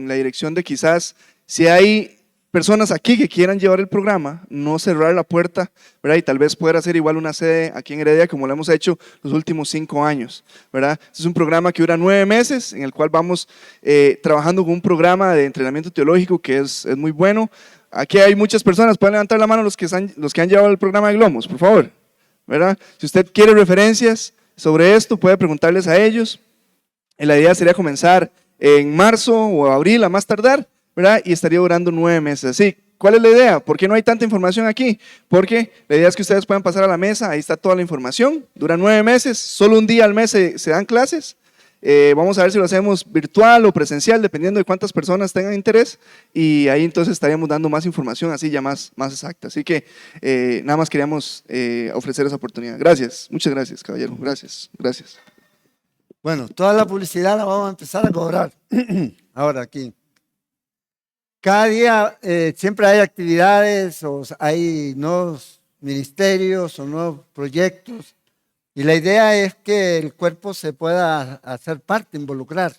la dirección de quizás, si hay personas aquí que quieran llevar el programa, no cerrar la puerta, ¿verdad? Y tal vez poder hacer igual una sede aquí en Heredia como lo hemos hecho los últimos 5 años, ¿verdad? Este es un programa que dura 9 meses, en el cual vamos trabajando con un programa de entrenamiento teológico que es muy bueno. Aquí hay muchas personas, pueden levantar la mano los que han llevado el programa de Glomos, por favor, ¿verdad? Si usted quiere referencias sobre esto, puede preguntarles a ellos. La idea sería comenzar en marzo o abril a más tardar, ¿verdad? Y estaría durando 9 meses. Sí, ¿cuál es la idea? ¿Por qué no hay tanta información aquí? Porque la idea es que ustedes puedan pasar a la mesa, ahí está toda la información, dura 9 meses, solo un día al mes se dan clases. Vamos a ver si lo hacemos virtual o presencial, dependiendo de cuántas personas tengan interés, y ahí entonces estaríamos dando más información así ya más exacta. Así que nada más queríamos ofrecer esa oportunidad. Gracias, muchas gracias, caballero, gracias. Bueno, toda la publicidad la vamos a empezar a cobrar ahora aquí. Cada día siempre hay actividades o hay nuevos ministerios o nuevos proyectos y la idea es que el cuerpo se pueda hacer parte, involucrar.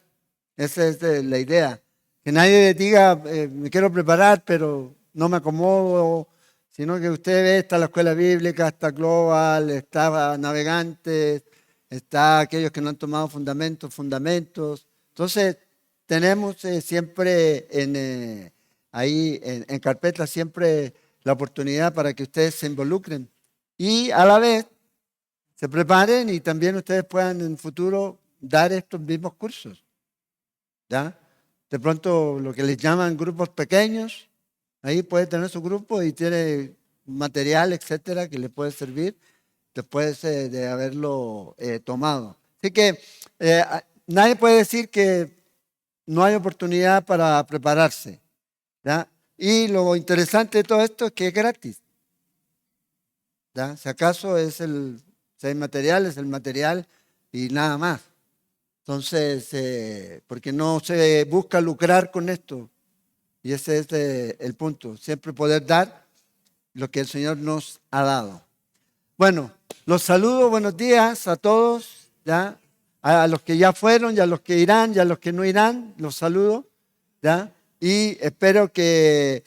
Esa es la idea. Que nadie diga, me quiero preparar, pero no me acomodo, sino que usted ve, está la escuela bíblica, está Global, está Navegantes, está aquellos que no han tomado fundamentos. Entonces, tenemos siempre ahí en carpeta siempre la oportunidad para que ustedes se involucren y a la vez se preparen y también ustedes puedan en el futuro dar estos mismos cursos. ¿Ya? De pronto lo que les llaman grupos pequeños, ahí puede tener su grupo y tiene material, etcétera, que le puede servir después de haberlo tomado. Así que nadie puede decir que no hay oportunidad para prepararse. ¿Ya? Y lo interesante de todo esto es que es gratis. ¿Ya? Si acaso si hay material, es el material y nada más. Entonces, porque no se busca lucrar con esto. Y ese es el punto. Siempre poder dar lo que el Señor nos ha dado. Bueno, los saludo, buenos días a todos, ¿ya? A los que ya fueron y a los que irán y a los que no irán, los saludo, ¿ya? Y espero que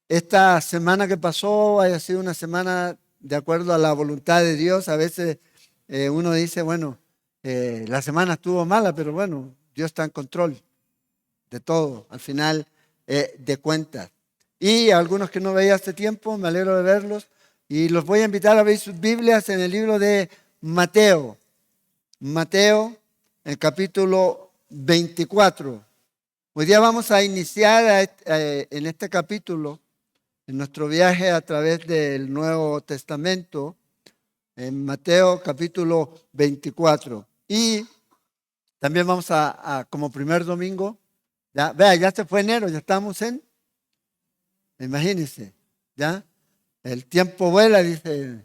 esta semana que pasó haya sido una semana de acuerdo a la voluntad de Dios. A veces uno dice, bueno, la semana estuvo mala, pero bueno, Dios está en control de todo, al final de cuentas. Y a algunos que no veía hace tiempo, me alegro de verlos. Y los voy a invitar a ver sus Biblias en el libro de Mateo. Mateo, el capítulo 24. Hoy día vamos a iniciar en este capítulo, en nuestro viaje a través del Nuevo Testamento, en Mateo capítulo 24. Y también vamos a como primer domingo, ya se fue enero, ya estamos imagínense, ¿ya? El tiempo vuela, dice,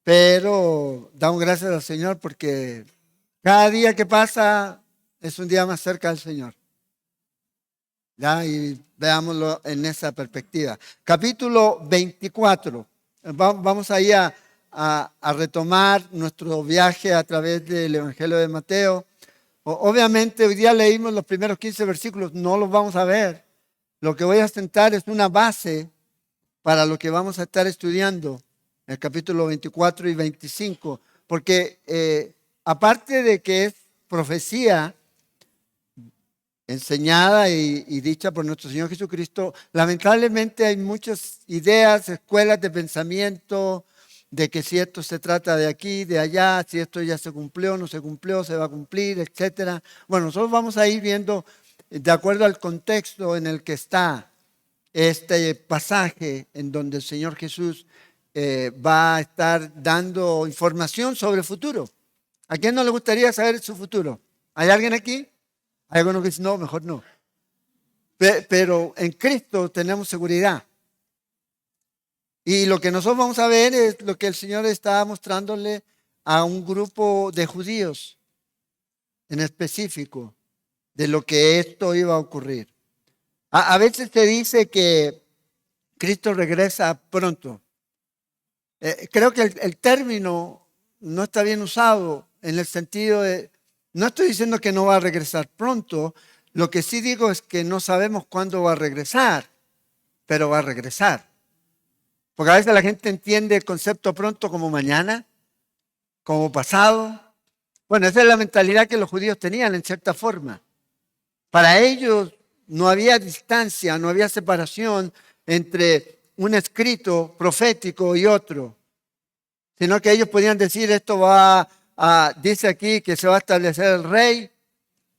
pero damos gracias al Señor porque cada día que pasa es un día más cerca del Señor. ¿Ya? Y veámoslo en esa perspectiva. Capítulo 24. Vamos ahí a retomar nuestro viaje a través del Evangelio de Mateo. Obviamente hoy día leímos los primeros 15 versículos, no los vamos a ver. Lo que voy a sentar es una base para lo que vamos a estar estudiando en el capítulo 24 y 25, porque aparte de que es profecía enseñada y dicha por nuestro Señor Jesucristo, lamentablemente hay muchas ideas, escuelas de pensamiento, de que si esto se trata de aquí, de allá, si esto ya se cumplió, no se cumplió, se va a cumplir, etc. Bueno, nosotros vamos a ir viendo de acuerdo al contexto en el que está este pasaje en donde el Señor Jesús va a estar dando información sobre el futuro. ¿A quién no le gustaría saber su futuro? ¿Hay alguien aquí? Hay algunos que dicen, no, mejor no. Pero en Cristo tenemos seguridad. Y lo que nosotros vamos a ver es lo que el Señor está mostrándole a un grupo de judíos en específico de lo que esto iba a ocurrir. A veces se dice que Cristo regresa pronto. Creo que el término no está bien usado en el sentido de, no estoy diciendo que no va a regresar pronto, Lo que sí digo es que no sabemos cuándo va a regresar, pero va a regresar. Porque a veces la gente entiende el concepto pronto como mañana, como pasado. Bueno, esa es la mentalidad que los judíos tenían en cierta forma. Para ellos no había distancia, no había separación entre un escrito profético y otro, sino que ellos podían decir, dice aquí que se va a establecer el rey,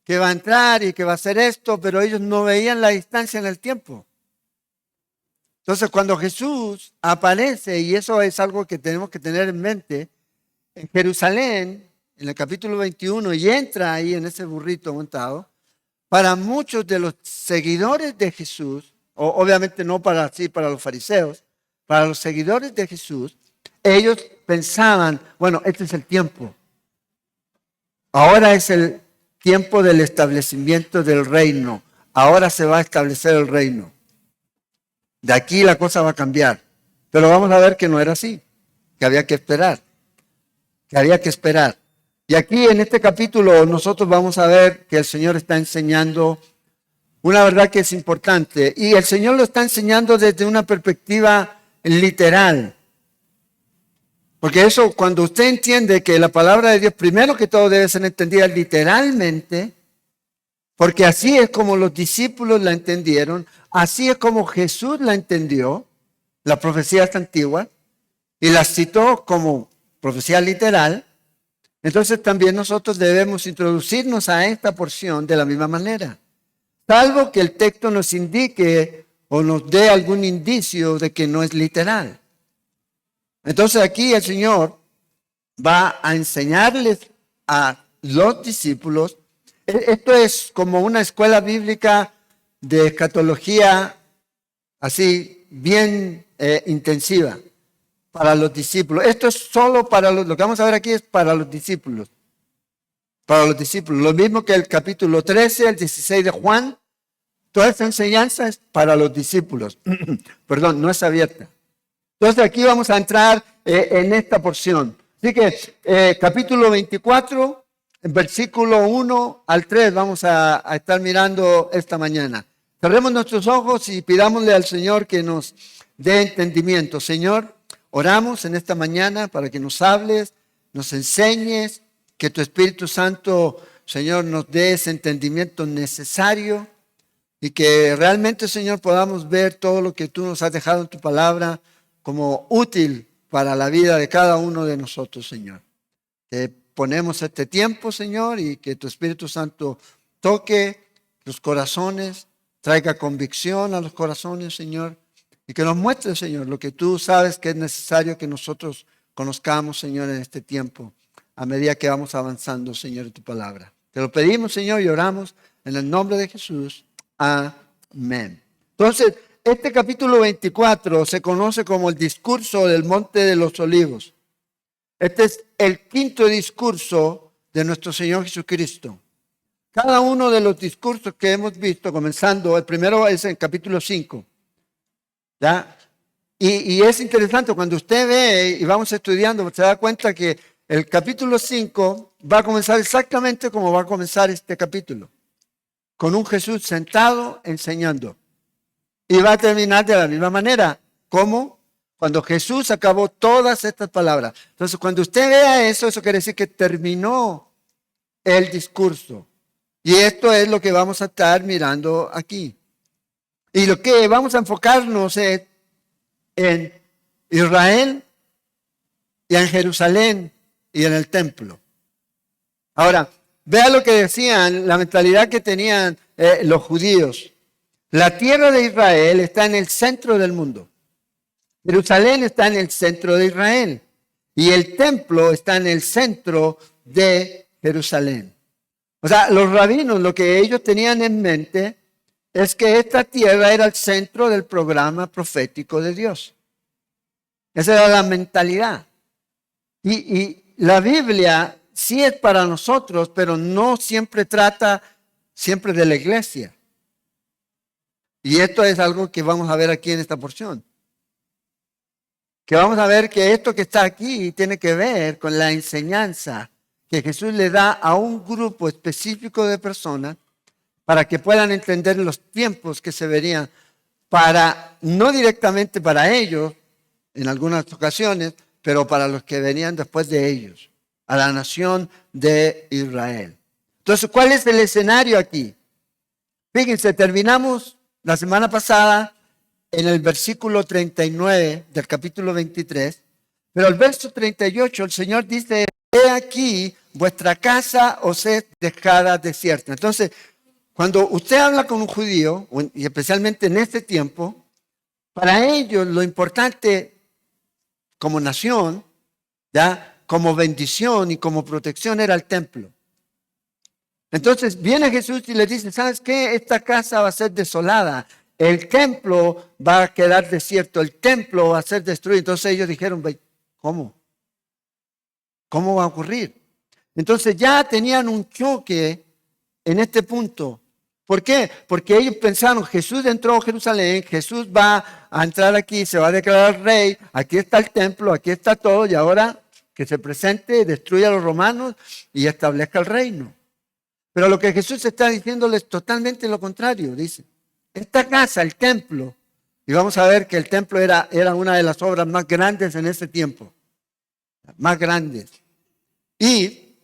que va a entrar y que va a hacer esto, pero ellos no veían la distancia en el tiempo. Entonces, cuando Jesús aparece, y eso es algo que tenemos que tener en mente, en Jerusalén, en el capítulo 21, y entra ahí en ese burrito montado, para muchos de los seguidores de Jesús, obviamente no para los fariseos, para los seguidores de Jesús, ellos pensaban, bueno, este es el tiempo. Ahora es el tiempo del establecimiento del reino. Ahora se va a establecer el reino. De aquí la cosa va a cambiar. Pero vamos a ver que no era así, que había que esperar. Y aquí en este capítulo nosotros vamos a ver que el Señor está enseñando una verdad que es importante. Y el Señor lo está enseñando desde una perspectiva literal. Porque eso, cuando usted entiende que la palabra de Dios, primero que todo, debe ser entendida literalmente, porque así es como los discípulos la entendieron, así es como Jesús la entendió, la profecía es antigua, y la citó como profecía literal. Entonces también nosotros debemos introducirnos a esta porción de la misma manera, salvo que el texto nos indique o nos dé algún indicio de que no es literal. Entonces aquí el Señor va a enseñarles a los discípulos. Esto es como una escuela bíblica de escatología así bien intensiva para los discípulos. Esto es solo para lo que vamos a ver aquí es para los discípulos. Para los discípulos. Lo mismo que el capítulo 13, el 16 de Juan. Toda esta enseñanza es para los discípulos. Perdón, no es abierta. Entonces aquí vamos a entrar en esta porción. Así que capítulo 24, versículo 1 al 3 vamos a estar mirando esta mañana. Cerremos nuestros ojos y pidámosle al Señor que nos dé entendimiento. Señor, oramos en esta mañana para que nos hables, nos enseñes, que tu Espíritu Santo, Señor, nos dé ese entendimiento necesario y que realmente, Señor, podamos ver todo lo que tú nos has dejado en tu palabra como útil para la vida de cada uno de nosotros, Señor. Te ponemos este tiempo, Señor, y que tu Espíritu Santo toque los corazones, traiga convicción a los corazones, Señor, y que nos muestre, Señor, lo que tú sabes que es necesario que nosotros conozcamos, Señor, en este tiempo, a medida que vamos avanzando, Señor, en tu palabra. Te lo pedimos, Señor, y oramos en el nombre de Jesús. Amén. Entonces, este capítulo 24 se conoce como el discurso del Monte de los Olivos. Este es el quinto discurso de nuestro Señor Jesucristo. Cada uno de los discursos que hemos visto, comenzando, el primero es en capítulo 5. ¿Ya? Y es interesante, cuando usted ve y vamos estudiando, se da cuenta que el capítulo 5 va a comenzar exactamente como va a comenzar este capítulo. Con un Jesús sentado enseñando. Y va a terminar de la misma manera. ¿Cómo? Cuando Jesús acabó todas estas palabras. Entonces, cuando usted vea eso, eso quiere decir que terminó el discurso. Y esto es lo que vamos a estar mirando aquí. Y lo que vamos a enfocarnos es en Israel y en Jerusalén y en el templo. Ahora, vea lo que decían, la mentalidad que tenían los judíos. La tierra de Israel está en el centro del mundo. Jerusalén está en el centro de Israel. Y el templo está en el centro de Jerusalén. O sea, los rabinos, lo que ellos tenían en mente es que esta tierra era el centro del programa profético de Dios. Esa era la mentalidad. Y la Biblia sí es para nosotros, pero no siempre trata siempre de la iglesia. Y esto es algo que vamos a ver aquí en esta porción. Que vamos a ver que esto que está aquí tiene que ver con la enseñanza que Jesús le da a un grupo específico de personas para que puedan entender los tiempos que se verían, para, no directamente para ellos, en algunas ocasiones, pero para los que venían después de ellos, a la nación de Israel. Entonces, ¿cuál es el escenario aquí? Fíjense, terminamos la semana pasada en el versículo 39 del capítulo 23, pero el verso 38 el Señor dice, he aquí, vuestra casa os es dejada desierta. Entonces, cuando usted habla con un judío, y especialmente en este tiempo, para ellos lo importante como nación, ¿ya?, como bendición y como protección era el templo. Entonces viene Jesús y le dice, ¿sabes qué? Esta casa va a ser desolada. El templo va a quedar desierto. El templo va a ser destruido. Entonces ellos dijeron, ¿cómo? ¿Cómo va a ocurrir? Entonces ya tenían un choque en este punto. ¿Por qué? Porque ellos pensaron, Jesús entró a Jerusalén, Jesús va a entrar aquí, se va a declarar rey, aquí está el templo, aquí está todo, y ahora que se presente, destruya a los romanos y establezca el reino. Pero lo que Jesús está diciéndole es totalmente lo contrario. Dice, esta casa, el templo, y vamos a ver que el templo era una de las obras más grandes en ese tiempo, más grandes. Y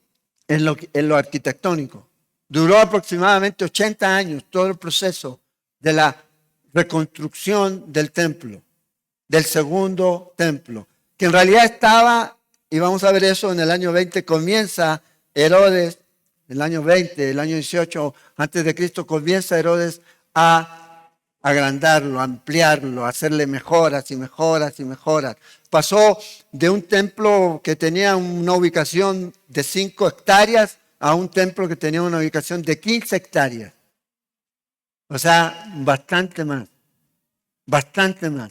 en lo arquitectónico, duró aproximadamente 80 años todo el proceso de la reconstrucción del templo, del segundo templo, que en realidad estaba, y vamos a ver eso en el año 20, comienza Herodes. El año 20, el año 18 antes de Cristo, comienza Herodes a agrandarlo, a ampliarlo, a hacerle mejoras y mejoras y mejoras. Pasó de un templo que tenía una ubicación de 5 hectáreas a un templo que tenía una ubicación de 15 hectáreas. O sea, bastante más, bastante más.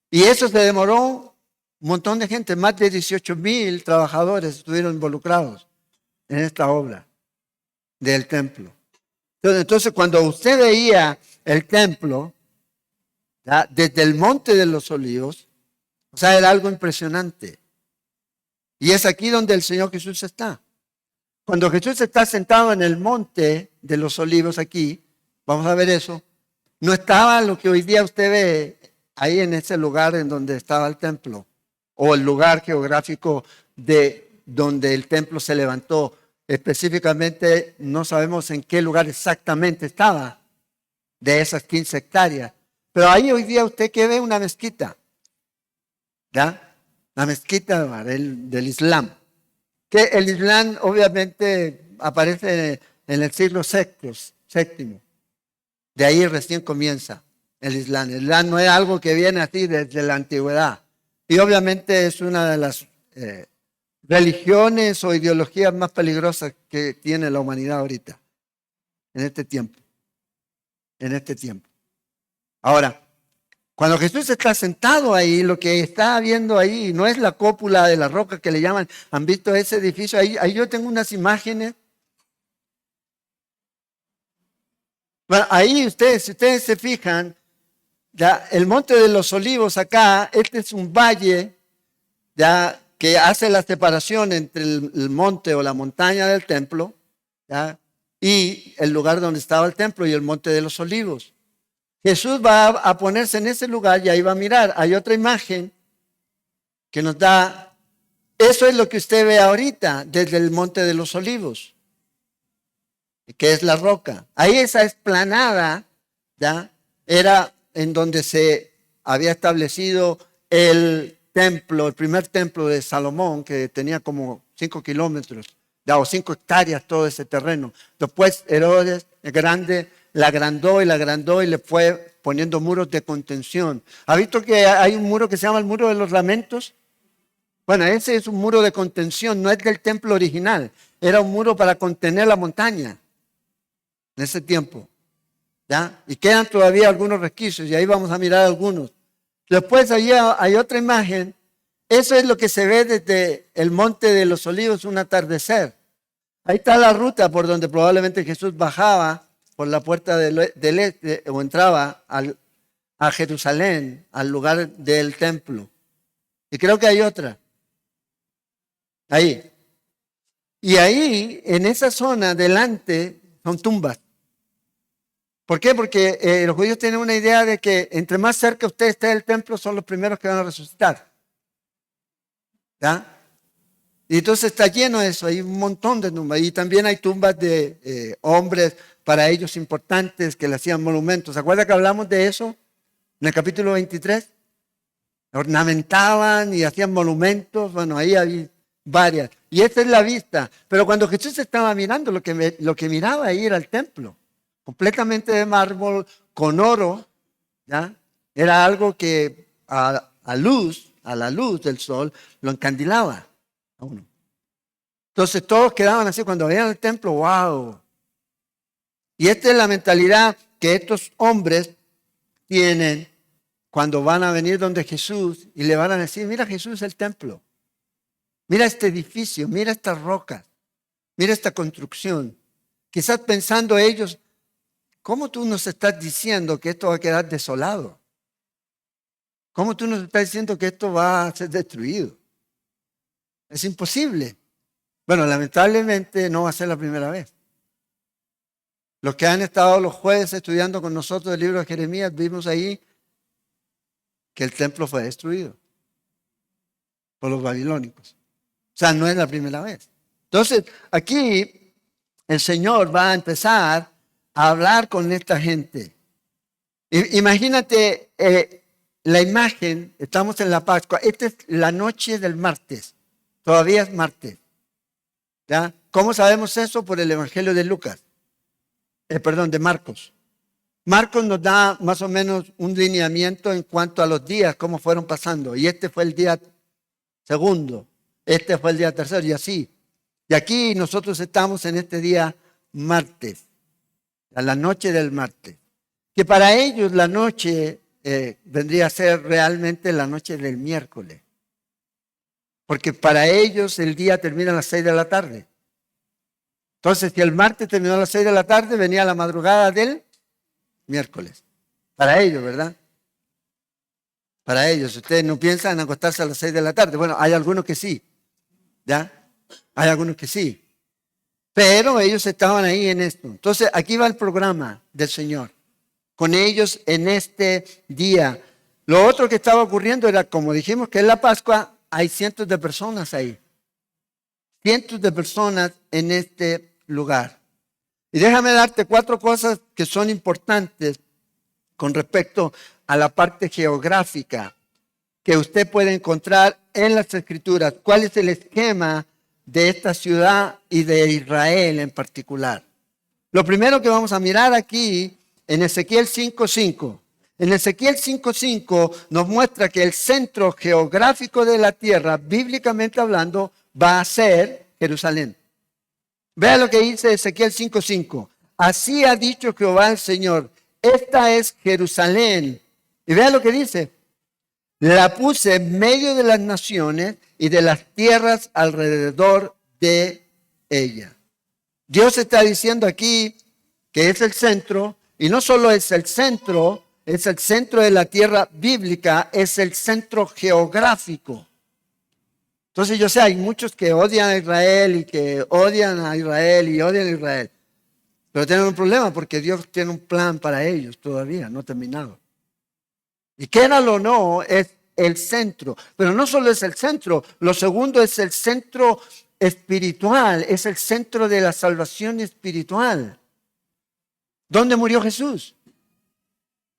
Y eso se demoró un montón de gente, más de 18,000 trabajadores estuvieron involucrados en esta obra del templo. Entonces, cuando usted veía el templo, ¿ya?, desde el Monte de los Olivos, o sea, era algo impresionante. Y es aquí donde el Señor Jesús está. Cuando Jesús está sentado en el Monte de los Olivos aquí, vamos a ver eso, no estaba lo que hoy día usted ve ahí en ese lugar en donde estaba el templo, o el lugar geográfico de donde el templo se levantó. Específicamente no sabemos en qué lugar exactamente estaba de esas 15 hectáreas. Pero ahí hoy día usted que ve una mezquita, ¿ya? La mezquita del Islam. Que el Islam obviamente aparece en el siglo VII. De ahí recién comienza el Islam. El Islam no es algo que viene así desde la antigüedad. Y obviamente es una de las religiones o ideologías más peligrosas que tiene la humanidad ahorita, en este tiempo. En este tiempo. Ahora, cuando Jesús está sentado ahí, lo que está viendo ahí no es la cúpula de la roca que le llaman. ¿Han visto ese edificio? Ahí yo tengo unas imágenes. Bueno, ahí si ustedes se fijan, ya el Monte de los Olivos acá, este es un valle, ya, que hace la separación entre el monte o la montaña del templo, ¿ya?, y el lugar donde estaba el templo y el Monte de los Olivos. Jesús va a ponerse en ese lugar y ahí va a mirar. Hay otra imagen que nos da, eso es lo que usted ve ahorita desde el Monte de los Olivos, que es la roca. Ahí esa explanada, ¿ya?, era en donde se había establecido el templo, el primer templo de Salomón, que tenía como 5 kilómetros, o 5 hectáreas todo ese terreno. Después Herodes el Grande la agrandó y le fue poniendo muros de contención. ¿Ha visto que hay un muro que se llama el Muro de los Lamentos? Bueno, ese es un muro de contención, no es del templo original. Era un muro para contener la montaña en ese tiempo, ¿ya? Y quedan todavía algunos resquicios y ahí vamos a mirar algunos. Después allá hay otra imagen. Eso es lo que se ve desde el Monte de los Olivos, un atardecer. Ahí está la ruta por donde probablemente Jesús bajaba por la puerta del este o entraba a Jerusalén, al lugar del templo. Y creo que hay otra. Ahí. Y ahí, en esa zona, delante, son tumbas. ¿Por qué? Porque los judíos tienen una idea de que entre más cerca usted esté del templo, son los primeros que van a resucitar. ¿Ya? Y entonces está lleno de eso, hay un montón de tumbas. Y también hay tumbas de hombres para ellos importantes que le hacían monumentos. ¿Se acuerda que hablamos de eso en el capítulo 23? Ornamentaban y hacían monumentos. Bueno, ahí hay varias. Y esta es la vista. Pero cuando Jesús estaba mirando, lo que miraba ahí era el templo. Completamente de mármol, con oro. ¿Ya? Era algo que a la luz del sol, lo encandilaba a uno. Entonces todos quedaban así cuando veían el templo, wow. Y esta es la mentalidad que estos hombres tienen cuando van a venir donde Jesús y le van a decir, mira Jesús el templo, mira este edificio, mira estas rocas, mira esta construcción. Quizás pensando ellos, ¿cómo tú nos estás diciendo que esto va a quedar desolado? ¿Cómo tú nos estás diciendo que esto va a ser destruido? Es imposible. Bueno, lamentablemente no va a ser la primera vez. Los que han estado los jueves estudiando con nosotros el libro de Jeremías, vimos ahí que el templo fue destruido por los babilónicos. O sea, no es la primera vez. Entonces, aquí el Señor va a empezar a hablar con esta gente. Imagínate la imagen, estamos en la Pascua, esta es la noche del martes, todavía es martes. ¿Ya? ¿Cómo sabemos eso? Por el Evangelio de Lucas, de Marcos. Marcos nos da más o menos un lineamiento en cuanto a los días, cómo fueron pasando. Y este fue el día segundo, este fue el día tercero y así. Y aquí nosotros estamos en este día martes, a la noche del martes. Que para ellos la noche vendría a ser realmente la noche del miércoles. Porque para ellos el día termina a las 6 de la tarde. Entonces, si el martes terminó a las 6 de la tarde, venía la madrugada del miércoles. Para ellos, ¿verdad? Para ellos. Ustedes no piensan en acostarse a las 6 de la tarde. Bueno, hay algunos que sí. ¿Ya? Hay algunos que sí. Pero ellos estaban ahí en esto. Entonces, aquí va el programa del Señor. Con ellos en este día. Lo otro que estaba ocurriendo era, como dijimos, que es la Pascua. Hay cientos de personas ahí. Cientos de personas en este lugar. Y déjame darte 4 cosas que son importantes con respecto a la parte geográfica que usted puede encontrar en las Escrituras. ¿Cuál es el esquema de esta ciudad y de Israel en particular? Lo primero que vamos a mirar aquí en Ezequiel 5:5. En Ezequiel 5:5 nos muestra que el centro geográfico de la tierra, bíblicamente hablando, va a ser Jerusalén. Vea lo que dice Ezequiel 5:5. Así ha dicho Jehová el Señor, esta es Jerusalén. Y vea lo que dice. La puse en medio de las naciones y de las tierras alrededor de ella. Dios está diciendo aquí que es el centro, y no solo es el centro de la tierra bíblica, es el centro geográfico. Entonces yo sé, hay muchos que odian a Israel y que odian a Israel y odian a Israel. Pero tienen un problema porque Dios tiene un plan para ellos todavía, no terminado. Y quédalo o no, es el centro. Pero no solo es el centro, lo segundo es el centro espiritual, es el centro de la salvación espiritual. ¿Dónde murió Jesús?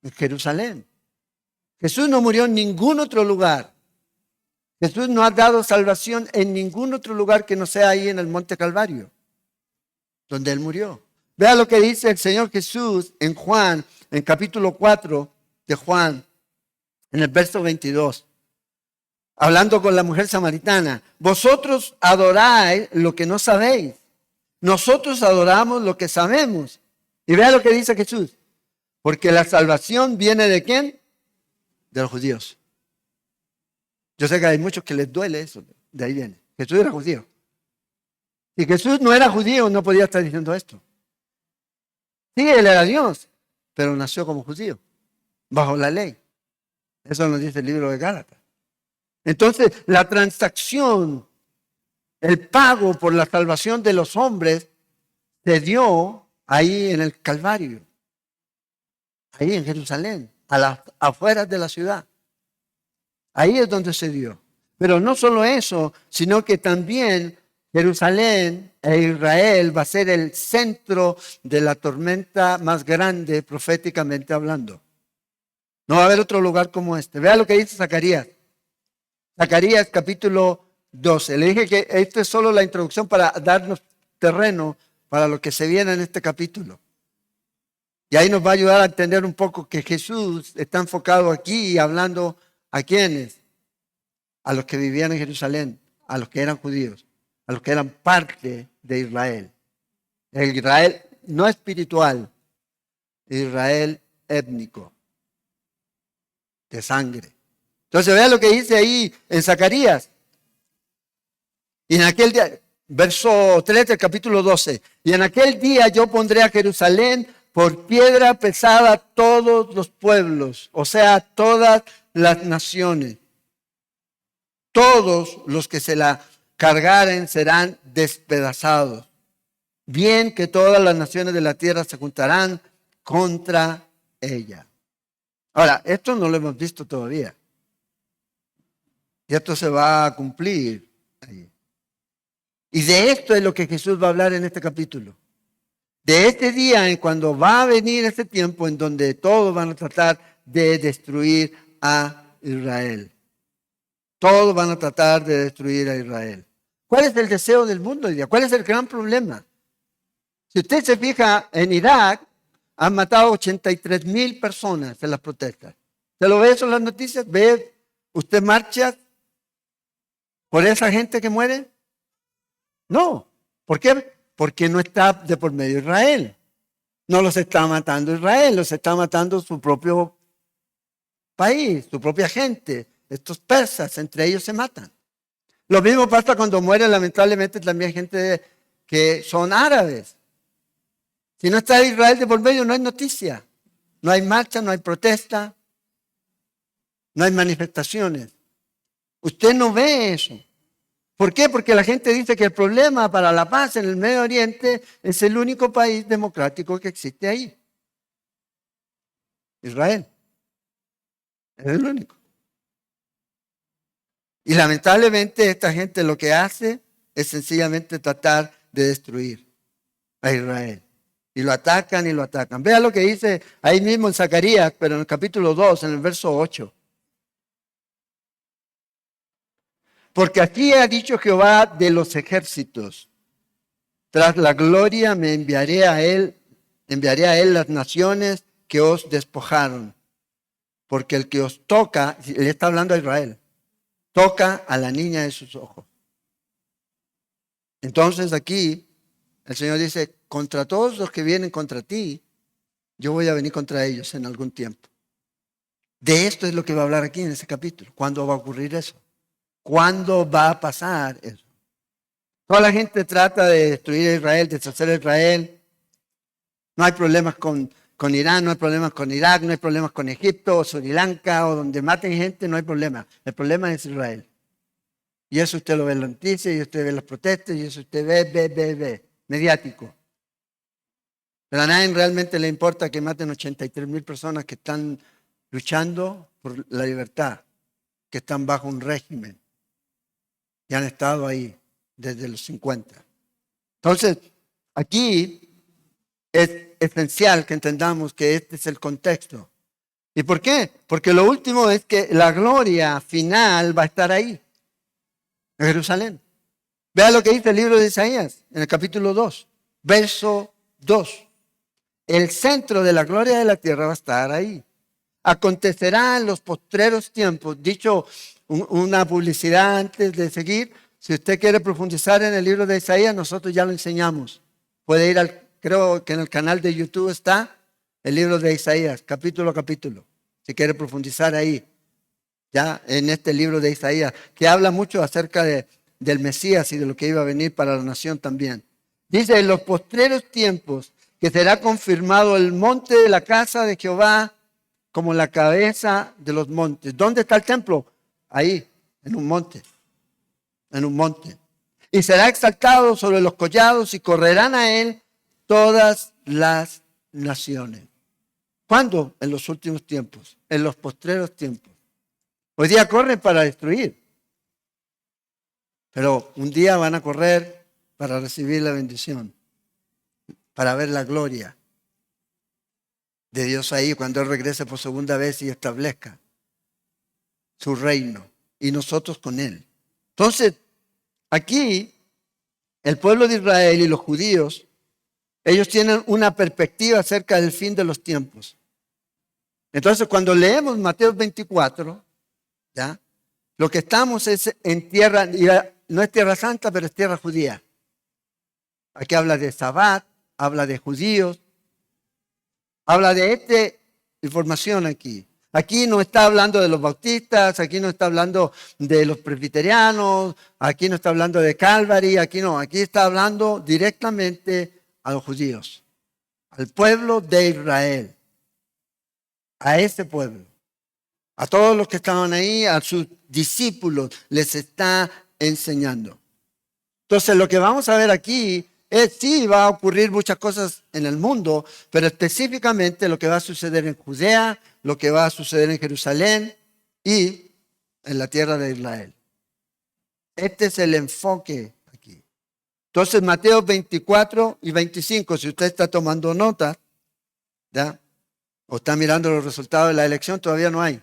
En Jerusalén. Jesús no murió en ningún otro lugar. Jesús no ha dado salvación en ningún otro lugar que no sea ahí en el Monte Calvario, donde Él murió. Vea lo que dice el Señor Jesús en Juan, en capítulo 4 de Juan, en el verso 22. Hablando con la mujer samaritana. Vosotros adoráis lo que no sabéis. Nosotros adoramos lo que sabemos. Y vea lo que dice Jesús. Porque la salvación viene ¿de quién? De los judíos. Yo sé que hay muchos que les duele eso. De ahí viene. Jesús era judío. Si Jesús no era judío, no podía estar diciendo esto. Sí, Él era Dios, pero nació como judío, bajo la ley. Eso nos dice el libro de Gálatas. Entonces, la transacción, el pago por la salvación de los hombres, se dio ahí en el Calvario. ahí en Jerusalén, a las afueras de la ciudad. Ahí es donde se dio. Pero no solo eso, sino que también Jerusalén e Israel va a ser el centro de la tormenta más grande proféticamente hablando. No va a haber otro lugar como este. Vea lo que dice Zacarías. Zacarías capítulo 12. Le dije que esto es solo la introducción para darnos terreno para lo que se viene en este capítulo. Y ahí nos va a ayudar a entender un poco que Jesús está enfocado aquí hablando a quiénes, a los que vivían en Jerusalén, a los que eran judíos, a los que eran parte de Israel. El Israel no espiritual, Israel étnico, de sangre. Entonces vea lo que dice ahí en Zacarías. Y en aquel día, verso 3 del capítulo 12, y en aquel día yo pondré a Jerusalén por piedra pesada a todos los pueblos, o sea, todas las naciones. Todos los que se la cargaren serán despedazados. Bien que todas las naciones de la tierra se juntarán contra ella. Ahora, esto no lo hemos visto todavía. Y esto se va a cumplir ahí. Y de esto es lo que Jesús va a hablar en este capítulo. De este día en cuando va a venir este tiempo en donde todos van a tratar de destruir a Israel. Todos van a tratar de destruir a Israel. ¿Cuál es el deseo del mundo hoy día? ¿Cuál es el gran problema? Si usted se fija en Irak, han matado 83,000 personas en las protestas. ¿Se lo ve eso en las noticias? ¿Ve usted marchas por esa gente que muere? No. ¿Por qué? Porque no está de por medio Israel. No los está matando Israel, los está matando su propio país, su propia gente. Estos persas, entre ellos se matan. Lo mismo pasa cuando muere lamentablemente también gente que son árabes. Si no está Israel de por medio, no hay noticia. No hay marcha, no hay protesta, no hay manifestaciones. Usted no ve eso. ¿Por qué? Porque la gente dice que el problema para la paz en el Medio Oriente es el único país democrático que existe ahí. Israel. Es el único. Y lamentablemente esta gente lo que hace es sencillamente tratar de destruir a Israel. Y lo atacan y lo atacan. Vea lo que dice ahí mismo en Zacarías, pero en el capítulo 2, en el verso 8. Porque aquí ha dicho Jehová de los ejércitos, tras la gloria me enviaré a él las naciones que os despojaron. Porque el que os toca, le está hablando a Israel, toca a la niña de sus ojos. Entonces aquí el Señor dice, contra todos los que vienen contra ti, yo voy a venir contra ellos en algún tiempo. De esto es lo que va a hablar aquí en ese capítulo. ¿Cuándo va a ocurrir eso? ¿Cuándo va a pasar eso? Toda la gente trata de destruir a Israel, deshacer a Israel. No hay problemas con Irán, no hay problemas con Irak, no hay problemas con Egipto o Sri Lanka o donde maten gente, no hay problema. El problema es Israel. Y eso usted lo ve en las noticias, y usted ve en las protestas, y eso usted ve, mediático. Pero a nadie realmente le importa que maten 83,000 personas que están luchando por la libertad, que están bajo un régimen y han estado ahí desde los 50. Entonces, aquí es esencial que entendamos que este es el contexto. ¿Y por qué? Porque lo último es que la gloria final va a estar ahí, en Jerusalén. Vea lo que dice el libro de Isaías, en el capítulo 2, verso 2. El centro de la gloria de la tierra va a estar ahí. Acontecerá en los postreros tiempos, dicho una publicidad antes de seguir. Si usted quiere profundizar en el libro de Isaías, nosotros ya lo enseñamos. Puede ir creo que en el canal de YouTube está el libro de Isaías, capítulo a capítulo. Si quiere profundizar ahí, ya en este libro de Isaías, que habla mucho acerca del Mesías y de lo que iba a venir para la nación también. Dice, en los postreros tiempos, que será confirmado el monte de la casa de Jehová como la cabeza de los montes. ¿Dónde está el templo? Ahí, en un monte. En un monte. Y será exaltado sobre los collados y correrán a él todas las naciones. ¿Cuándo? En los últimos tiempos, en los postreros tiempos. Hoy día corren para destruir, pero un día van a correr para recibir la bendición, para ver la gloria de Dios ahí cuando Él regrese por segunda vez y establezca su reino y nosotros con Él. Entonces, aquí el pueblo de Israel y los judíos, ellos tienen una perspectiva acerca del fin de los tiempos. Entonces, cuando leemos Mateo 24, ¿ya? Lo que estamos es en tierra, no es tierra santa, pero es tierra judía. Aquí habla de Sabbat, habla de judíos, habla de esta información aquí. Aquí no está hablando de los bautistas, aquí no está hablando de los presbiterianos, aquí no está hablando de Calvary, aquí no, aquí está hablando directamente a los judíos, al pueblo de Israel, a ese pueblo, a todos los que estaban ahí, a sus discípulos, les está enseñando. Entonces lo que vamos a ver aquí es, sí, va a ocurrir muchas cosas en el mundo, pero específicamente lo que va a suceder en Judea, lo que va a suceder en Jerusalén y en la tierra de Israel. Este es el enfoque aquí. Entonces Mateo 24 y 25, si usted está tomando nota, ¿ya? O está mirando los resultados de la elección, todavía no hay.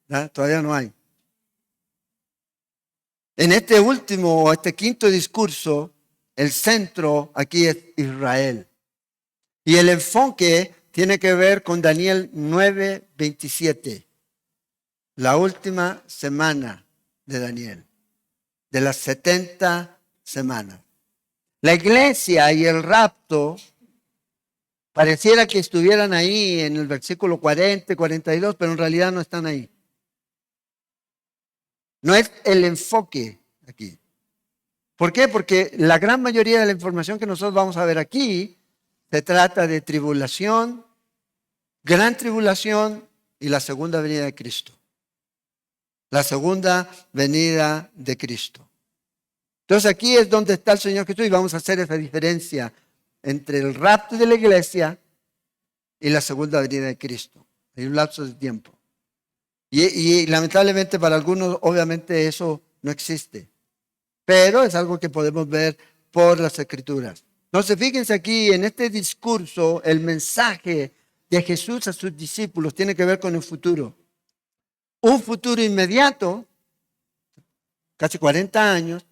¿Ya? Todavía no hay. En este quinto discurso, el centro aquí es Israel. Y el enfoque tiene que ver con Daniel 9:27, la última semana de Daniel, de las 70 semanas. La iglesia y el rapto pareciera que estuvieran ahí en el versículo 40, 42, pero en realidad no están ahí. No es el enfoque aquí. ¿Por qué? Porque la gran mayoría de la información que nosotros vamos a ver aquí se trata de tribulación, gran tribulación y la segunda venida de Cristo. La segunda venida de Cristo. Entonces aquí es donde está el Señor Jesús y vamos a hacer esa diferencia entre el rapto de la iglesia y la segunda venida de Cristo. Hay un lapso de tiempo. Y lamentablemente para algunos obviamente eso no existe. Pero es algo que podemos ver por las Escrituras. Entonces, fíjense aquí, en este discurso, el mensaje de Jesús a sus discípulos tiene que ver con el futuro. Un futuro inmediato, casi 40 años,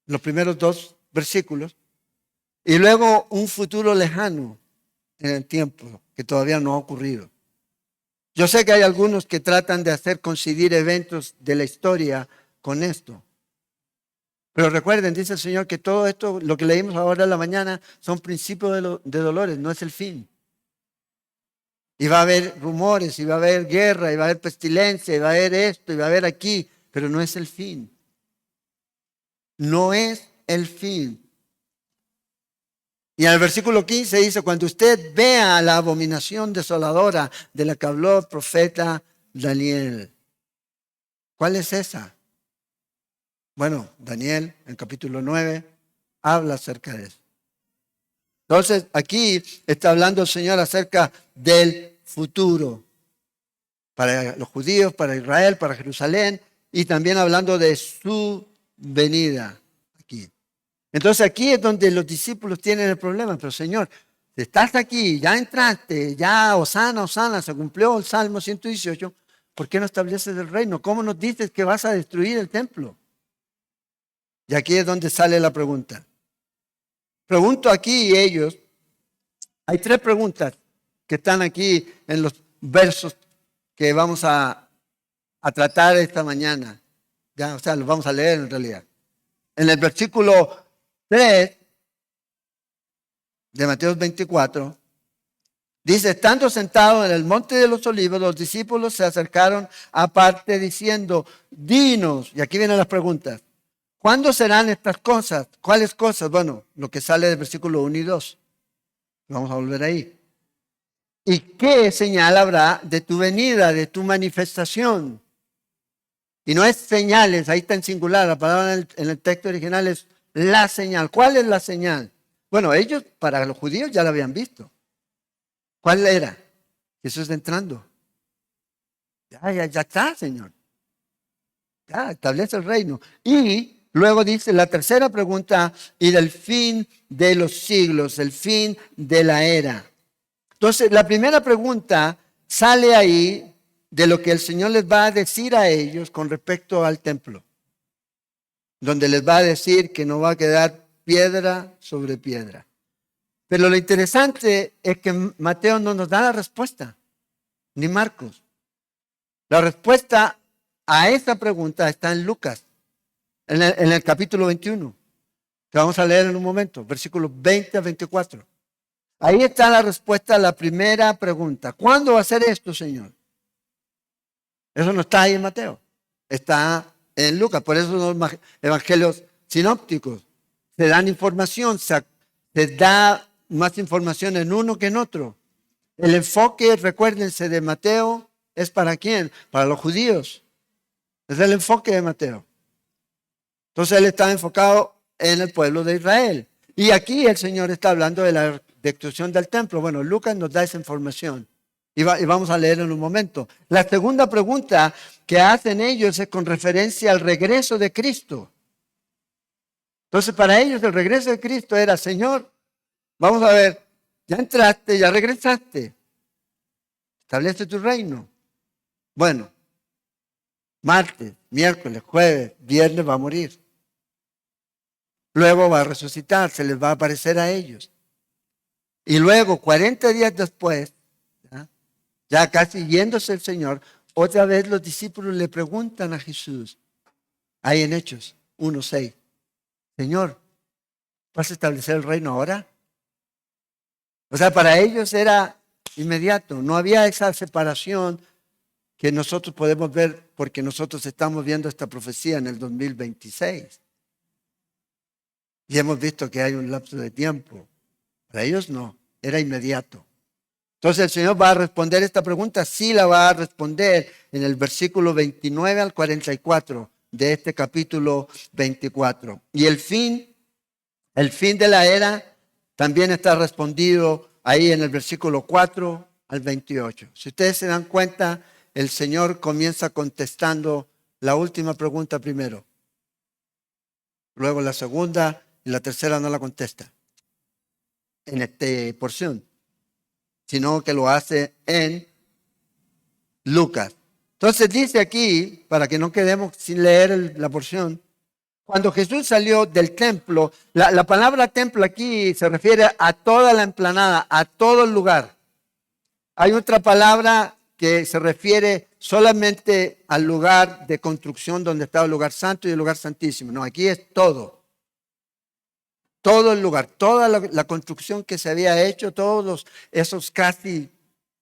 los primeros 2 versículos, y luego un futuro lejano en el tiempo, que todavía no ha ocurrido. Yo sé que hay algunos que tratan de hacer coincidir eventos de la historia con esto. Pero recuerden, dice el Señor, que todo esto, lo que leímos ahora en la mañana, son principios de dolores, no es el fin. Y va a haber rumores, y va a haber guerra, y va a haber pestilencia, y va a haber esto, y va a haber aquí, pero no es el fin. No es el fin. Y en el versículo 15 dice, cuando usted vea la abominación desoladora de la que habló el profeta Daniel. ¿Cuál es esa? Bueno, Daniel, en capítulo 9, habla acerca de eso. Entonces, aquí está hablando el Señor acerca del futuro. Para los judíos, para Israel, para Jerusalén, y también hablando de su venida aquí. Entonces, aquí es donde los discípulos tienen el problema. Pero Señor, estás aquí, ya entraste, ya Hosana, Hosana, se cumplió el Salmo 118. ¿Por qué no estableces el reino? ¿Cómo nos dices que vas a destruir el templo? Y aquí es donde sale la pregunta. Pregunto aquí ellos, hay 3 preguntas que están aquí en los versos que vamos a tratar esta mañana. Ya, o sea, los vamos a leer en realidad. En el versículo 3 de Mateo 24, dice, estando sentados en el monte de los olivos, los discípulos se acercaron aparte diciendo, dinos, y aquí vienen las preguntas, ¿cuándo serán estas cosas? ¿Cuáles cosas? Bueno, lo que sale del versículo 1 y 2. Vamos a volver ahí. ¿Y qué señal habrá de tu venida, de tu manifestación? Y no es señales, ahí está en singular, la palabra en el texto original es la señal. ¿Cuál es la señal? Bueno, ellos, para los judíos, ya la habían visto. ¿Cuál era? Jesús entrando. Ya está, Señor. Ya, establece el reino. Y luego dice la tercera pregunta, y del fin de los siglos, el fin de la era. Entonces, la primera pregunta sale ahí de lo que el Señor les va a decir a ellos con respecto al templo, donde les va a decir que no va a quedar piedra sobre piedra. Pero lo interesante es que Mateo no nos da la respuesta, ni Marcos. La respuesta a esa pregunta está en Lucas, en el capítulo 21, que vamos a leer en un momento, versículos 20 a 24. Ahí está la respuesta a la primera pregunta. ¿Cuándo va a ser esto, Señor? Eso no está ahí en Mateo, está en Lucas. Por eso los evangelios sinópticos se dan información, se da más información en uno que en otro. El enfoque, recuérdense, de Mateo es ¿para quién? Para los judíos. Es el enfoque de Mateo. Entonces él está enfocado en el pueblo de Israel. Y aquí el Señor está hablando de la destrucción del templo. Bueno, Lucas nos da esa información. Y vamos a leer en un momento. La segunda pregunta que hacen ellos es con referencia al regreso de Cristo. Entonces para ellos el regreso de Cristo era, Señor, vamos a ver, ya entraste, ya regresaste. Establece tu reino. Bueno, martes, miércoles, jueves, viernes va a morir. Luego va a resucitar, se les va a aparecer a ellos. Y luego, 40 días después, ya casi yéndose el Señor, otra vez los discípulos le preguntan a Jesús, ahí en Hechos 1:6, Señor, ¿vas a establecer el reino ahora? O sea, para ellos era inmediato, no había esa separación que nosotros podemos ver porque nosotros estamos viendo esta profecía en el 2026. Y hemos visto que hay un lapso de tiempo. Para ellos no, era inmediato. Entonces el Señor va a responder esta pregunta, sí la va a responder en el versículo 29 al 44 de este capítulo 24. Y el fin de la era también está respondido ahí en el versículo 4 al 28. Si ustedes se dan cuenta, el Señor comienza contestando la última pregunta primero. Luego la segunda y la tercera no la contesta en esta porción, sino que lo hace en Lucas. Entonces dice aquí, para que no quedemos sin leer la porción, cuando Jesús salió del templo, la palabra templo aquí se refiere a toda la explanada, a todo el lugar. Hay otra palabra que se refiere solamente al lugar de construcción donde estaba el lugar santo y el lugar santísimo. No, aquí es todo. Todo el lugar, toda la construcción que se había hecho, todos esos casi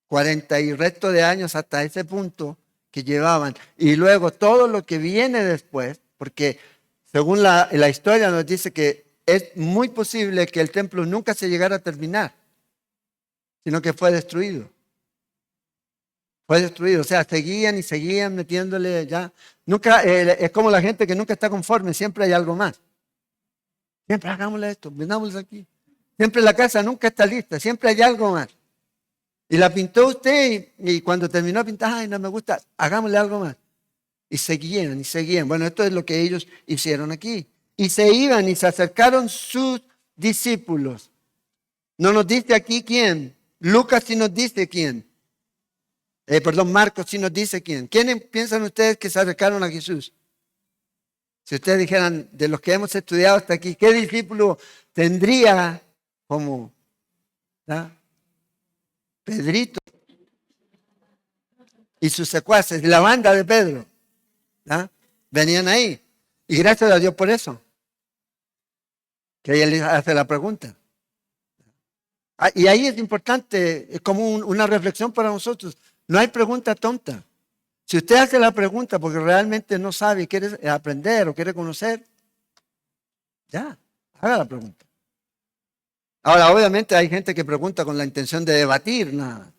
40 y resto de años hasta ese punto que llevaban. Y luego todo lo que viene después, porque según la historia nos dice que es muy posible que el templo nunca se llegara a terminar, sino que fue destruido. Fue destruido, o sea, seguían y seguían metiéndole ya. Nunca, es como la gente que nunca está conforme, siempre hay algo más. Siempre hagámosle esto, vendámosle aquí. Siempre la casa nunca está lista, siempre hay algo más. Y la pintó usted y cuando terminó de pintar, ay, no me gusta, hagámosle algo más. Y seguían y seguían. Bueno, esto es lo que ellos hicieron aquí. Y se iban y se acercaron sus discípulos. No nos dice aquí quién. Lucas sí nos dice quién. Marcos sí nos dice quién. ¿Quiénes piensan ustedes que se acercaron a Jesús? Si ustedes dijeran, de los que hemos estudiado hasta aquí, ¿qué discípulo tendría como Pedrito y sus secuaces, la banda de Pedro? Venían ahí. Y gracias a Dios por eso. Que él hace la pregunta. Y ahí es importante, es como una reflexión para nosotros. No hay pregunta tonta. Si usted hace la pregunta porque realmente no sabe y quiere aprender o quiere conocer, ya, haga la pregunta. Ahora, obviamente hay gente que pregunta con la intención de debatir, nada.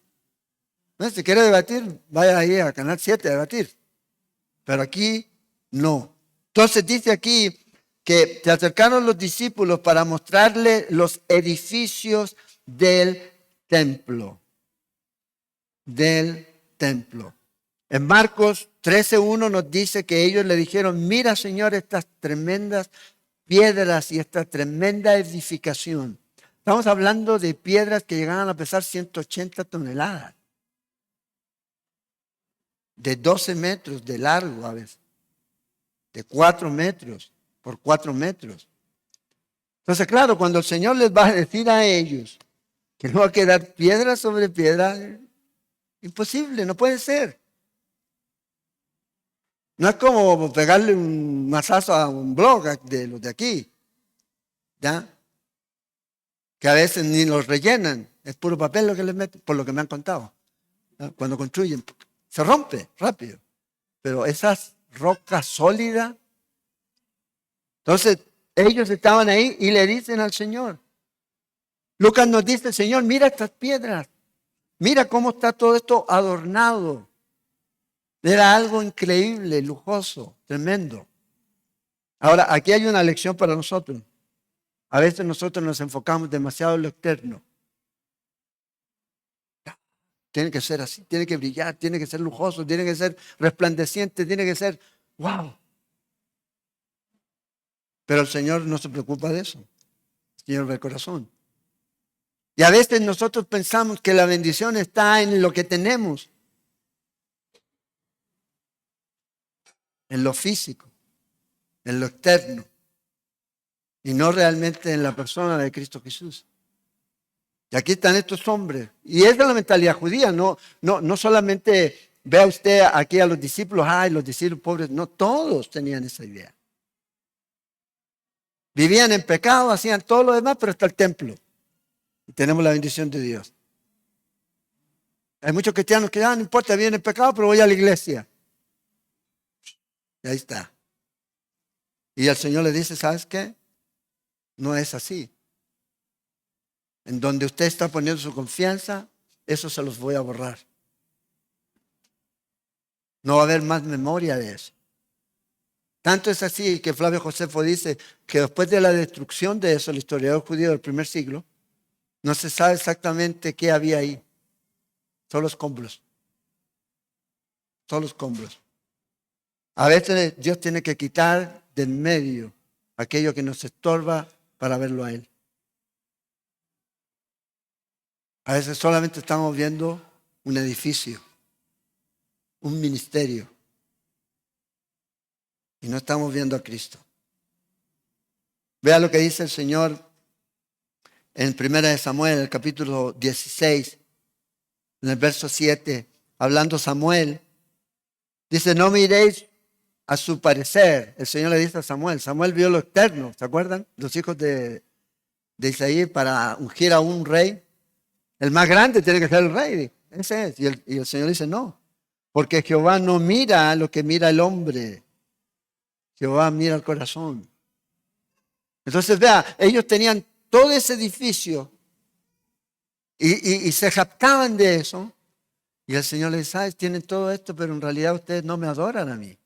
No, si quiere debatir, vaya ahí a Canal 7 a debatir. Pero aquí no. Entonces dice aquí que se acercaron los discípulos para mostrarle los edificios del templo. del templo. En Marcos 13:1 nos dice que ellos le dijeron, mira, Señor, estas tremendas piedras y esta tremenda edificación. Estamos hablando de piedras que llegaban a pesar 180 toneladas, de 12 metros de largo a veces, de 4 metros por 4 metros. Entonces, claro, cuando el Señor les va a decir a ellos que no va a quedar piedra sobre piedra, imposible, no puede ser. No es como pegarle un mazazo a un blog de los de aquí, ¿ya? Que a veces ni los rellenan, es puro papel lo que les meten, por lo que me han contado. ¿Ya? Cuando construyen, se rompe rápido. Pero esas rocas sólidas, entonces ellos estaban ahí y le dicen al Señor. Lucas nos dice, Señor, mira estas piedras, mira cómo está todo esto adornado. Era algo increíble, lujoso, tremendo. Ahora, aquí hay una lección para nosotros. A veces nosotros nos enfocamos demasiado en lo externo. Tiene que ser así, tiene que brillar, tiene que ser lujoso, tiene que ser resplandeciente, tiene que ser wow. Pero el Señor no se preocupa de eso. El Señor ve el corazón. Y a veces nosotros pensamos que la bendición está en lo que tenemos, en lo físico, en lo externo, y no realmente en la persona de Cristo Jesús. Y aquí están estos hombres. Y esa es la mentalidad judía. No solamente vea usted aquí a los discípulos, ay, los discípulos pobres. No, todos tenían esa idea. Vivían en pecado, hacían todo lo demás, pero está el templo. Y tenemos la bendición de Dios. Hay muchos cristianos que, no importa, viven en pecado, pero voy a la iglesia. Y ahí está. Y el Señor le dice, ¿sabes qué? No es así. En donde usted está poniendo su confianza, eso se los voy a borrar. No va a haber más memoria de eso. Tanto es así que Flavio Josefo dice que después de la destrucción de eso, el historiador judío del primer siglo, no se sabe exactamente qué había ahí. Solo escombros. Solo escombros. A veces Dios tiene que quitar del medio aquello que nos estorba para verlo a Él. A veces solamente estamos viendo un edificio, un ministerio, y no estamos viendo a Cristo. Vea lo que dice el Señor en 1 Samuel, el capítulo 16, en el verso 7, hablando Samuel, dice, no miréis a su parecer. El Señor le dice a Samuel, Samuel vio lo externo, ¿se acuerdan? Los hijos de Isaí para ungir a un rey. El más grande tiene que ser el rey. Ese es. Y el Señor dice, no. Porque Jehová no mira lo que mira el hombre. Jehová mira el corazón. Entonces, vea, ellos tenían todo ese edificio y se jactaban de eso. Y el Señor les dice, ¿sabes? Tienen todo esto, pero en realidad ustedes no me adoran a mí.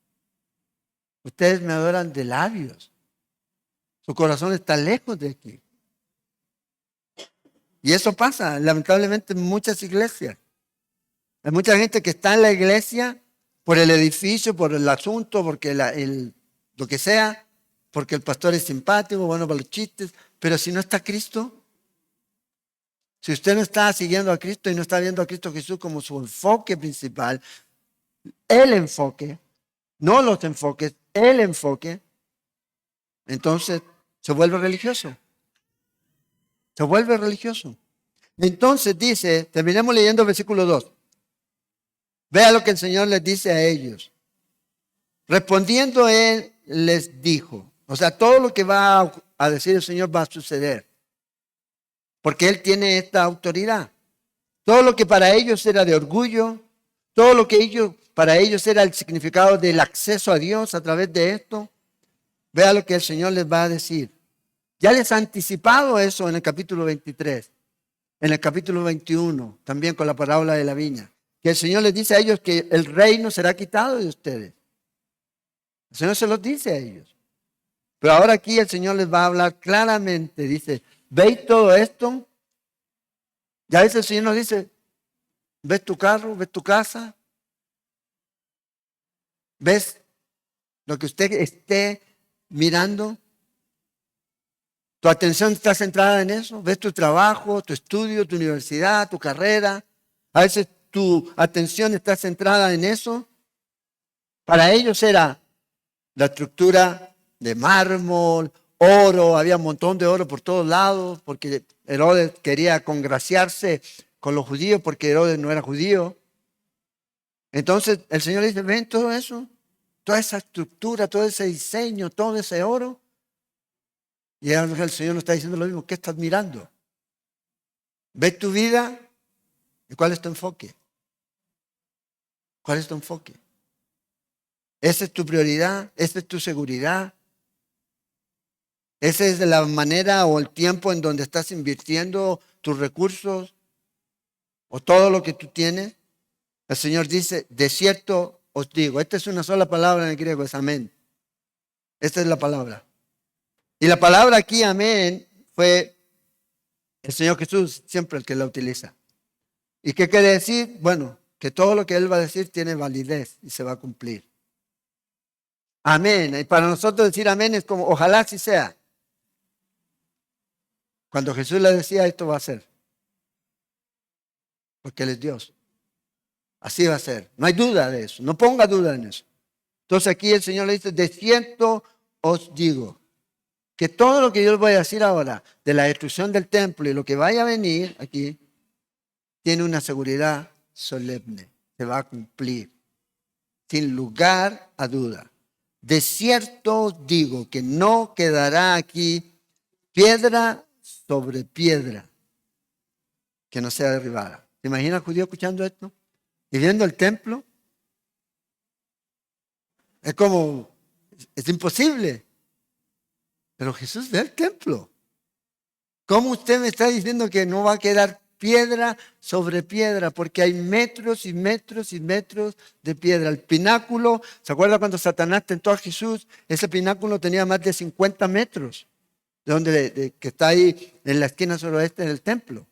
Ustedes me adoran de labios. Su corazón está lejos de aquí. Y eso pasa, lamentablemente, en muchas iglesias. Hay mucha gente que está en la iglesia por el edificio, por el asunto, porque lo que sea, porque el pastor es simpático, bueno para los chistes, pero si no está Cristo, si usted no está siguiendo a Cristo y no está viendo a Cristo Jesús como su enfoque principal, el enfoque, no los enfoques, el enfoque, entonces se vuelve religioso. Se vuelve religioso. Entonces dice, terminemos leyendo el versículo 2. Vea lo que el Señor les dice a ellos. Respondiendo Él les dijo, o sea, todo lo que va a decir el Señor va a suceder. Porque Él tiene esta autoridad. Todo lo que para ellos era de orgullo, todo lo que para ellos era el significado del acceso a Dios a través de esto, vea lo que el Señor les va a decir. Ya les ha anticipado eso en el capítulo 23, en el capítulo 21, también con la parábola de la viña. Que el Señor les dice a ellos que el reino será quitado de ustedes. El Señor se los dice a ellos. Pero ahora aquí el Señor les va a hablar claramente. Dice, ¿veis todo esto? Ya a veces el Señor nos dice, ¿Ves tu carro? ¿Ves tu casa? ¿Ves lo que usted esté mirando? ¿Tu atención está centrada en eso? ¿Ves tu trabajo, tu estudio, tu universidad, tu carrera? A veces tu atención está centrada en eso. Para ellos era la estructura de mármol, oro, había un montón de oro por todos lados, porque Herodes quería congraciarse con los judíos, porque Herodes no era judío. Entonces el Señor dice, ven todo eso, toda esa estructura, todo ese diseño, todo ese oro. Y el Señor nos está diciendo lo mismo. ¿Qué estás mirando? ¿Ves tu vida? ¿Y cuál es tu enfoque? ¿Cuál es tu enfoque? ¿Esa es tu prioridad? ¿Esa es tu seguridad? ¿Esa es la manera o el tiempo en donde estás invirtiendo tus recursos o todo lo que tú tienes? El Señor dice, de cierto os digo. Esta es una sola palabra en el griego, es amén. Esta es la palabra. Y la palabra aquí, amén, fue el Señor Jesús siempre el que la utiliza. ¿Y qué quiere decir? Bueno, que todo lo que Él va a decir tiene validez y se va a cumplir. Amén. Y para nosotros decir amén es como, ojalá así sea. Cuando Jesús le decía, esto va a ser. Porque Él es Dios. Así va a ser. No hay duda de eso. No ponga duda en eso. Entonces aquí el Señor le dice, de cierto os digo, que todo lo que yo les voy a decir ahora de la destrucción del templo y lo que vaya a venir aquí, tiene una seguridad solemne. Se va a cumplir. Sin lugar a duda. De cierto os digo que no quedará aquí piedra sobre piedra que no sea derribada. ¿Se imagina el judío escuchando esto? Y viendo el templo. Es como, es imposible. Pero Jesús ve el templo. ¿Cómo usted me está diciendo que no va a quedar piedra sobre piedra? Porque hay metros y metros y metros de piedra. El pináculo, ¿se acuerda cuando Satanás tentó a Jesús? Ese pináculo tenía más de 50 metros, que está ahí en la esquina suroeste del templo.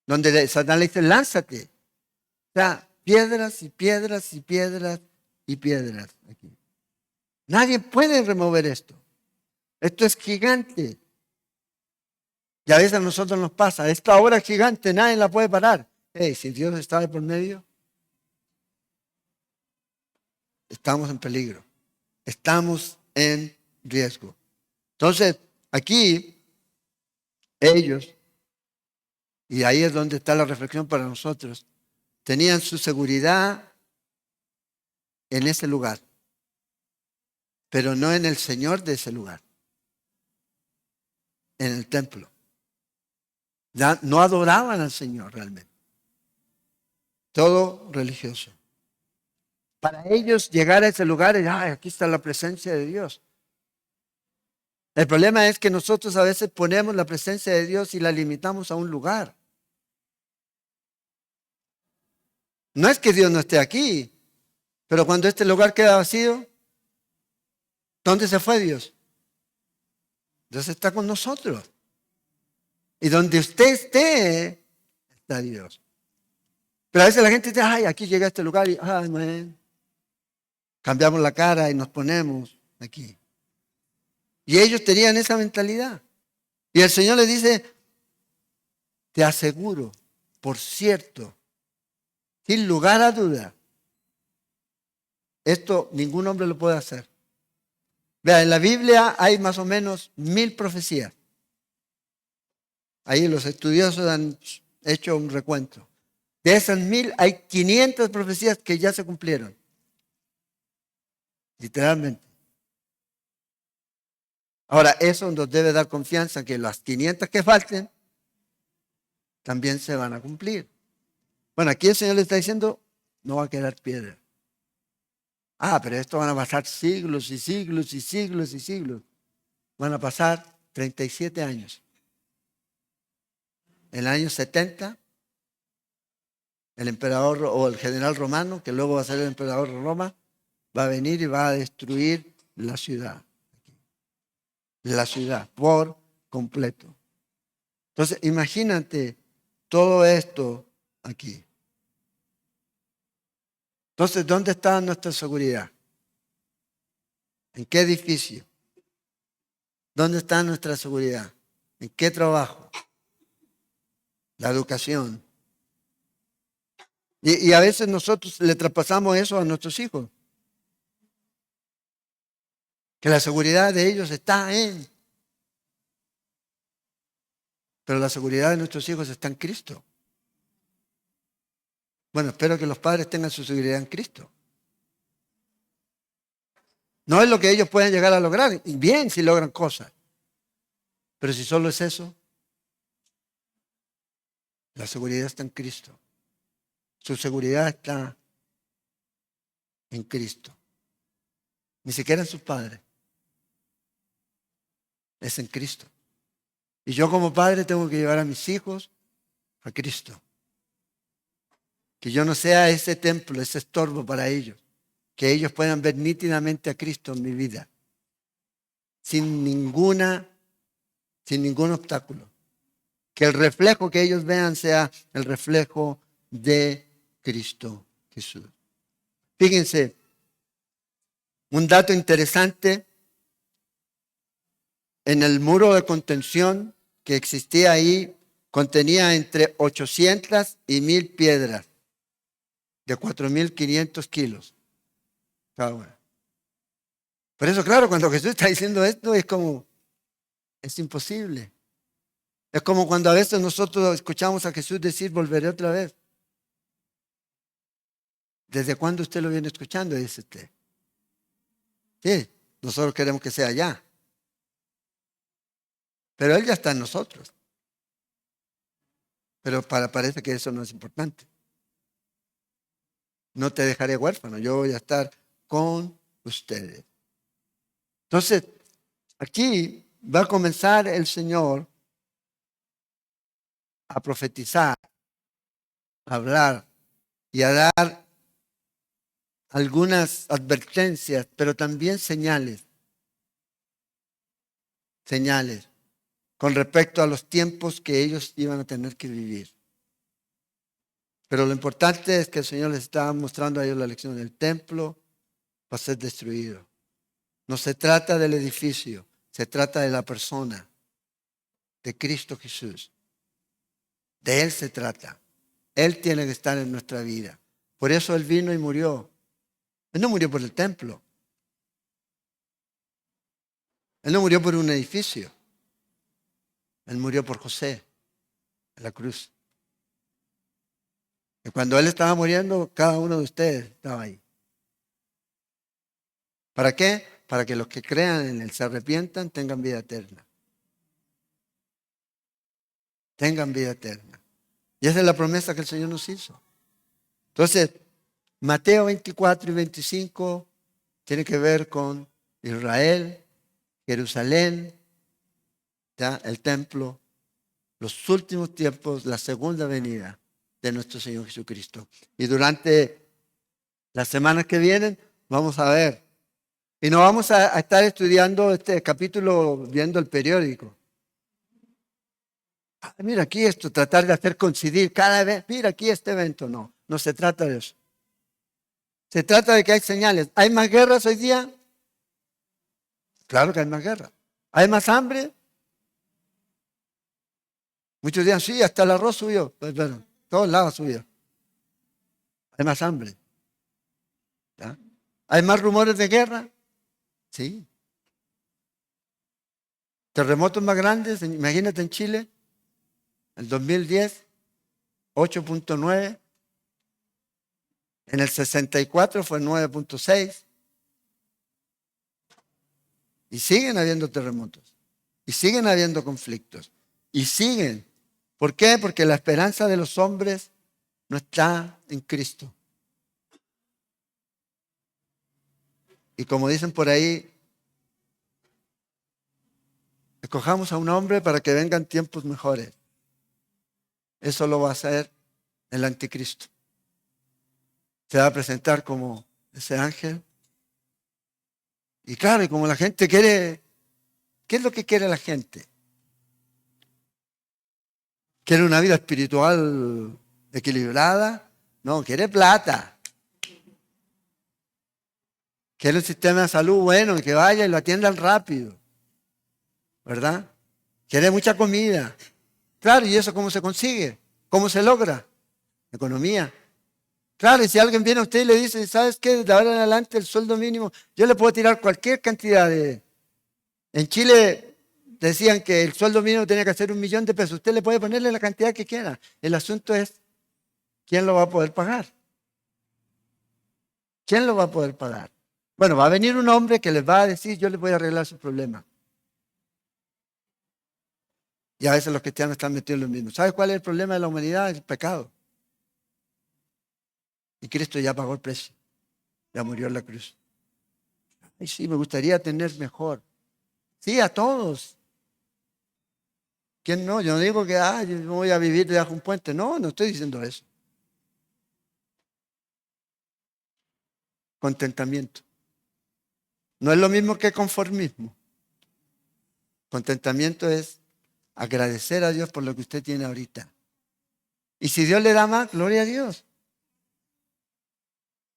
Donde Satanás le dice, lánzate. O sea, piedras y piedras y piedras y piedras aquí. Nadie puede remover esto. Esto es gigante. Y a veces a nosotros nos pasa, esta obra es gigante, nadie la puede parar. Hey, si Dios está de por medio, estamos en peligro. Estamos en riesgo. Entonces, aquí, ellos, y ahí es donde está la reflexión para nosotros, tenían su seguridad en ese lugar, pero no en el Señor de ese lugar, en el templo. No adoraban al Señor realmente. Todo religioso. Para ellos llegar a ese lugar es, ay, aquí está la presencia de Dios. El problema es que nosotros a veces ponemos la presencia de Dios y la limitamos a un lugar. No es que Dios no esté aquí, pero cuando este lugar queda vacío, ¿dónde se fue Dios? Dios está con nosotros. Y donde usted esté, está Dios. Pero a veces la gente dice, ay, aquí llega a este lugar y, ay, man, cambiamos la cara y nos ponemos aquí. Y ellos tenían esa mentalidad. Y el Señor les dice, te aseguro, por cierto, sin lugar a duda, esto ningún hombre lo puede hacer. Vea, en la Biblia hay más o menos 1000 profecías. Ahí los estudiosos han hecho un recuento. De esas 1000 hay 500 profecías que ya se cumplieron. Literalmente. Ahora, eso nos debe dar confianza que las 500 que falten también se van a cumplir. Bueno, aquí el Señor le está diciendo, no va a quedar piedra. Ah, pero esto van a pasar siglos y siglos y siglos y siglos. Van a pasar 37 años. En el año 70, el emperador o el general romano, que luego va a ser el emperador de Roma, va a venir y va a destruir la ciudad. La ciudad por completo. Entonces, imagínate todo esto aquí. Entonces, ¿dónde está nuestra seguridad? ¿En qué edificio? ¿Dónde está nuestra seguridad? ¿En qué trabajo? La educación. Y a veces nosotros le traspasamos eso a nuestros hijos. Que la seguridad de ellos está en. Pero la seguridad de nuestros hijos está en Cristo. Bueno, espero que los padres tengan su seguridad en Cristo. No es lo que ellos pueden llegar a lograr. Y bien si logran cosas. Pero si solo es eso, la seguridad está en Cristo. Su seguridad está en Cristo. Ni siquiera en sus padres. Es en Cristo. Y yo como padre tengo que llevar a mis hijos a Cristo. Que yo no sea ese templo, ese estorbo para ellos. Que ellos puedan ver nítidamente a Cristo en mi vida. Sin ningún obstáculo. Que el reflejo que ellos vean sea el reflejo de Cristo Jesús. Fíjense, un dato interesante, en el muro de contención que existía ahí, contenía entre 800 y 1000 piedras de 4500 kilos cada una. Por eso, claro, cuando Jesús está diciendo esto, es imposible. Es como cuando a veces nosotros escuchamos a Jesús decir, volveré otra vez. ¿Desde cuándo usted lo viene escuchando? Dice usted. Sí, nosotros queremos que sea ya. Pero Él ya está en nosotros. Pero parece que eso no es importante. No te dejaré huérfano, yo voy a estar con ustedes. Entonces, aquí va a comenzar el Señor a profetizar, a hablar y a dar algunas advertencias, pero también señales con respecto a los tiempos que ellos iban a tener que vivir. Pero lo importante es que el Señor les estaba mostrando a ellos la lección del templo va a ser destruido. No se trata del edificio, se trata de la persona, de Cristo Jesús. De Él se trata. Él tiene que estar en nuestra vida. Por eso Él vino y murió. Él no murió por el templo. Él no murió por un edificio. Él murió por José en la cruz. Y cuando Él estaba muriendo, cada uno de ustedes estaba ahí. ¿Para qué? Para que los que crean en Él se arrepientan, tengan vida eterna. Tengan vida eterna. Y esa es la promesa que el Señor nos hizo. Entonces, Mateo 24 y 25 tiene que ver con Israel, Jerusalén, ¿ya? El templo, los últimos tiempos, la segunda venida de nuestro Señor Jesucristo. Y durante las semanas que vienen vamos a ver. Y no vamos a estar estudiando este capítulo viendo el periódico. Mira aquí esto, tratar de hacer coincidir cada vez. Mira aquí este evento. No, no se trata de eso. Se trata de que hay señales. ¿Hay más guerras hoy día? Claro que hay más guerras. ¿Hay más hambre? Muchos días sí, hasta el arroz subió. Pues bueno, todos lados subió. Hay más hambre. ¿Ya? ¿Hay más rumores de guerra? Sí. Terremotos más grandes, imagínate en Chile, en 2010, 8.9. En el 64 fue 9.6. Y siguen habiendo terremotos. Y siguen habiendo conflictos. Y siguen. ¿Por qué? Porque la esperanza de los hombres no está en Cristo. Y como dicen por ahí, escojamos a un hombre para que vengan tiempos mejores. Eso lo va a hacer el anticristo. Se va a presentar como ese ángel. Y claro, y como la gente quiere, ¿qué es lo que quiere la gente? ¿Quiere una vida espiritual equilibrada? No, quiere plata. Quiere un sistema de salud bueno, que vaya y lo atiendan rápido, ¿verdad? Quiere mucha comida. Claro, ¿y eso cómo se consigue? ¿Cómo se logra? Economía. Claro, y si alguien viene a usted y le dice, ¿sabes qué? De ahora en adelante el sueldo mínimo, yo le puedo tirar cualquier cantidad de... En Chile decían que el sueldo mínimo tenía que ser 1.000.000 de pesos. Usted le puede ponerle la cantidad que quiera. El asunto es, ¿quién lo va a poder pagar? ¿Quién lo va a poder pagar? Bueno, va a venir un hombre que les va a decir, yo les voy a arreglar su problema. Y a veces los cristianos están metidos en lo mismo. ¿Sabe cuál es el problema de la humanidad? El pecado. Y Cristo ya pagó el precio. Ya murió en la cruz. Ay, sí, me gustaría tener mejor. Sí, a todos. ¿Quién no? Yo no digo que yo me voy a vivir debajo de un puente. No, no estoy diciendo eso. Contentamiento. No es lo mismo que conformismo. Contentamiento es agradecer a Dios por lo que usted tiene ahorita. Y si Dios le da más, gloria a Dios.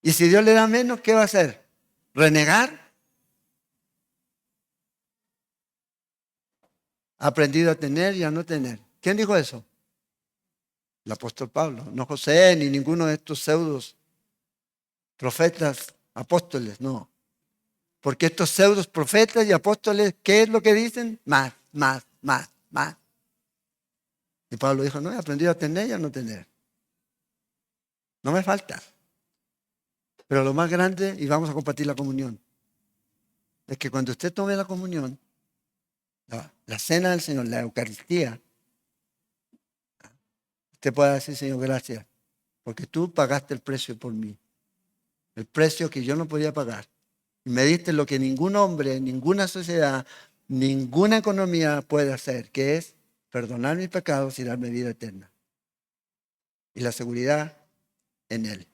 Y si Dios le da menos, ¿qué va a hacer? ¿Renegar? Ha aprendido a tener y a no tener. ¿Quién dijo eso? El apóstol Pablo. No José ni ninguno de estos pseudos profetas, apóstoles, no. Porque estos pseudos profetas y apóstoles, ¿qué es lo que dicen? Más, más, más, más. Y Pablo dijo, no, he aprendido a tener y a no tener. No me falta. Pero lo más grande, y vamos a compartir la comunión, es que cuando usted tome la comunión, la cena del Señor, la Eucaristía, usted pueda decir, Señor, gracias, porque tú pagaste el precio por mí. El precio que yo no podía pagar. Y me diste lo que ningún hombre, ninguna sociedad, ninguna economía puede hacer, que es perdonar mis pecados y darme vida eterna. Y la seguridad en Él.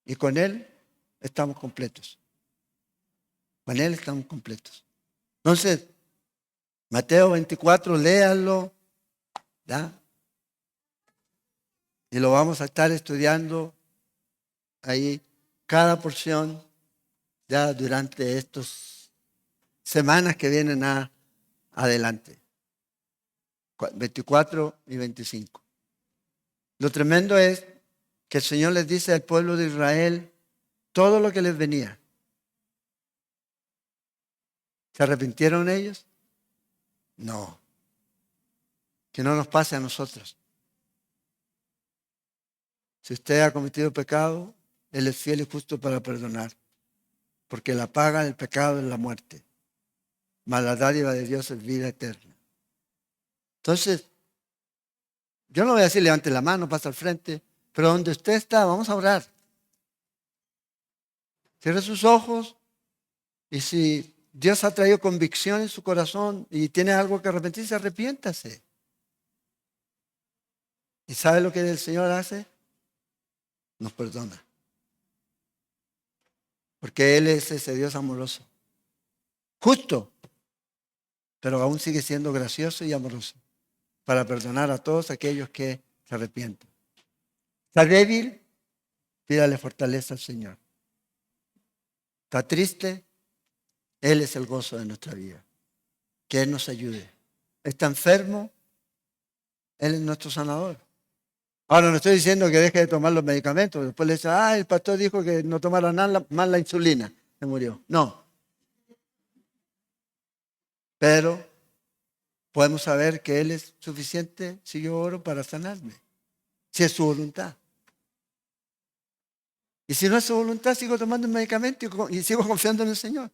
Y con Él estamos completos. Con Él estamos completos. Entonces, Mateo 24, léanlo, ¿ya? Y lo vamos a estar estudiando ahí, cada porción, ya durante estas semanas que vienen adelante. 24 y 25. Lo tremendo es que el Señor les dice al pueblo de Israel todo lo que les venía. ¿Se arrepintieron ellos? No. Que no nos pase a nosotros. Si usted ha cometido pecado, Él es fiel y justo para perdonar. Porque la paga del pecado es la muerte. Mas la dádiva de Dios es vida eterna. Entonces, yo no voy a decir levante la mano, pasa al frente, pero donde usted está, vamos a orar. Cierre sus ojos y si Dios ha traído convicción en su corazón y tiene algo que arrepentirse, arrepiéntase. ¿Y sabe lo que el Señor hace? Nos perdona. Porque Él es ese Dios amoroso. Justo, pero aún sigue siendo gracioso y amoroso para perdonar a todos aquellos que se arrepienten. ¿Está débil? Pídale fortaleza al Señor. ¿Está triste? Él es el gozo de nuestra vida. Que Él nos ayude. ¿Está enfermo? Él es nuestro sanador. Ahora no estoy diciendo que deje de tomar los medicamentos. Después le dice, el pastor dijo que no tomara nada más la insulina. Se murió. No. Pero podemos saber que Él es suficiente si yo oro para sanarme. Si es su voluntad. Y si no es su voluntad, sigo tomando el medicamento y sigo confiando en el Señor.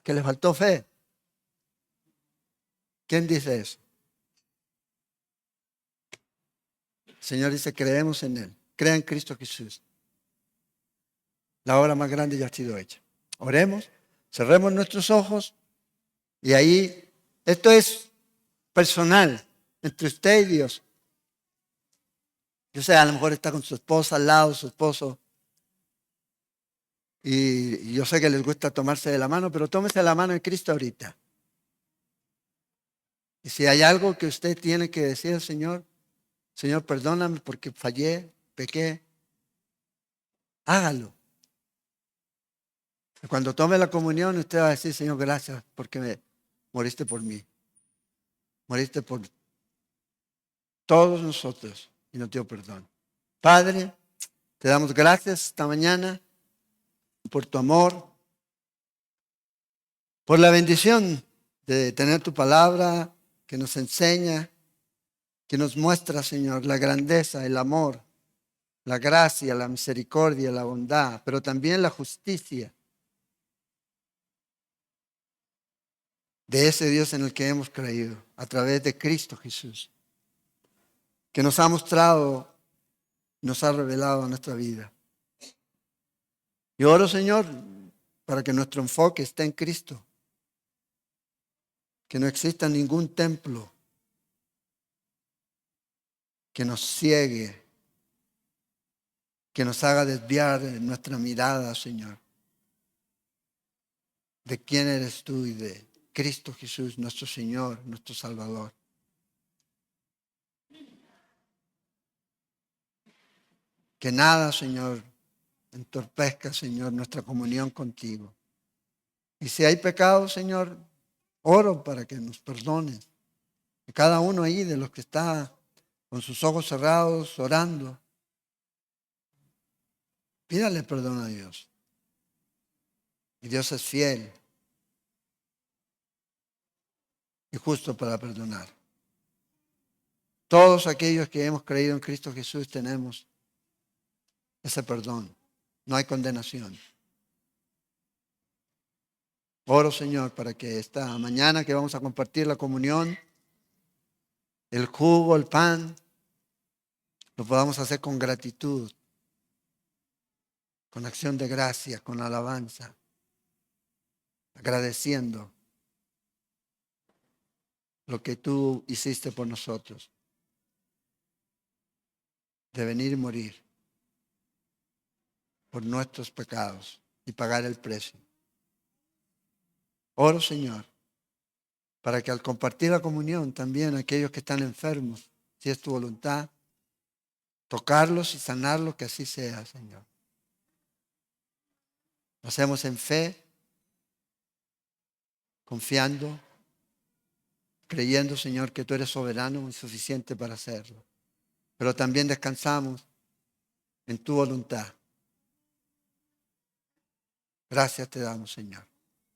Que le faltó fe. ¿Quién dice eso? El Señor dice, creemos en Él. Crea en Cristo Jesús. La obra más grande ya ha sido hecha. Oremos, cerremos nuestros ojos y ahí, esto es personal, entre usted y Dios. Yo sé, a lo mejor está con su esposa al lado, su esposo. Y yo sé que les gusta tomarse de la mano, pero tómese la mano de Cristo ahorita. Y si hay algo que usted tiene que decir al Señor, Señor, perdóname porque fallé, pequé. Hágalo. Y cuando tome la comunión, usted va a decir, Señor, gracias porque moriste por mí. Moriste por todos nosotros y nos dio perdón. Padre, te damos gracias esta mañana por tu amor, por la bendición de tener tu palabra que nos enseña, que nos muestra, Señor, la grandeza, el amor, la gracia, la misericordia, la bondad, pero también la justicia de ese Dios en el que hemos creído a través de Cristo Jesús, que nos ha mostrado, nos ha revelado a nuestra vida. Y oro, Señor, para que nuestro enfoque esté en Cristo, que no exista ningún templo que nos ciegue, que nos haga desviar nuestra mirada, Señor, de quién eres tú y de Cristo Jesús, nuestro Señor, nuestro Salvador. Que nada, Señor, entorpezca, Señor, nuestra comunión contigo. Y si hay pecado, Señor, oro para que nos perdones. Que cada uno ahí de los que está con sus ojos cerrados, orando, pídale perdón a Dios. Y Dios es fiel y justo para perdonar. Todos aquellos que hemos creído en Cristo Jesús tenemos ese perdón. No hay condenación. Oro, Señor, para que esta mañana que vamos a compartir la comunión, el jugo, el pan, lo podamos hacer con gratitud, con acción de gracia, con alabanza, agradeciendo lo que tú hiciste por nosotros, de venir y morir por nuestros pecados y pagar el precio. Oro, Señor, para que al compartir la comunión también aquellos que están enfermos, si es tu voluntad, tocarlos y sanarlos, que así sea, Señor. Lo hacemos en fe, confiando, creyendo, Señor, que tú eres soberano y suficiente para hacerlo. Pero también descansamos en tu voluntad. Gracias te damos, Señor.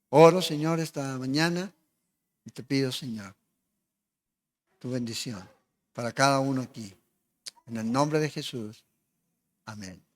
Oro, Señor, esta mañana y te pido, Señor, tu bendición para cada uno aquí. En el nombre de Jesús. Amén.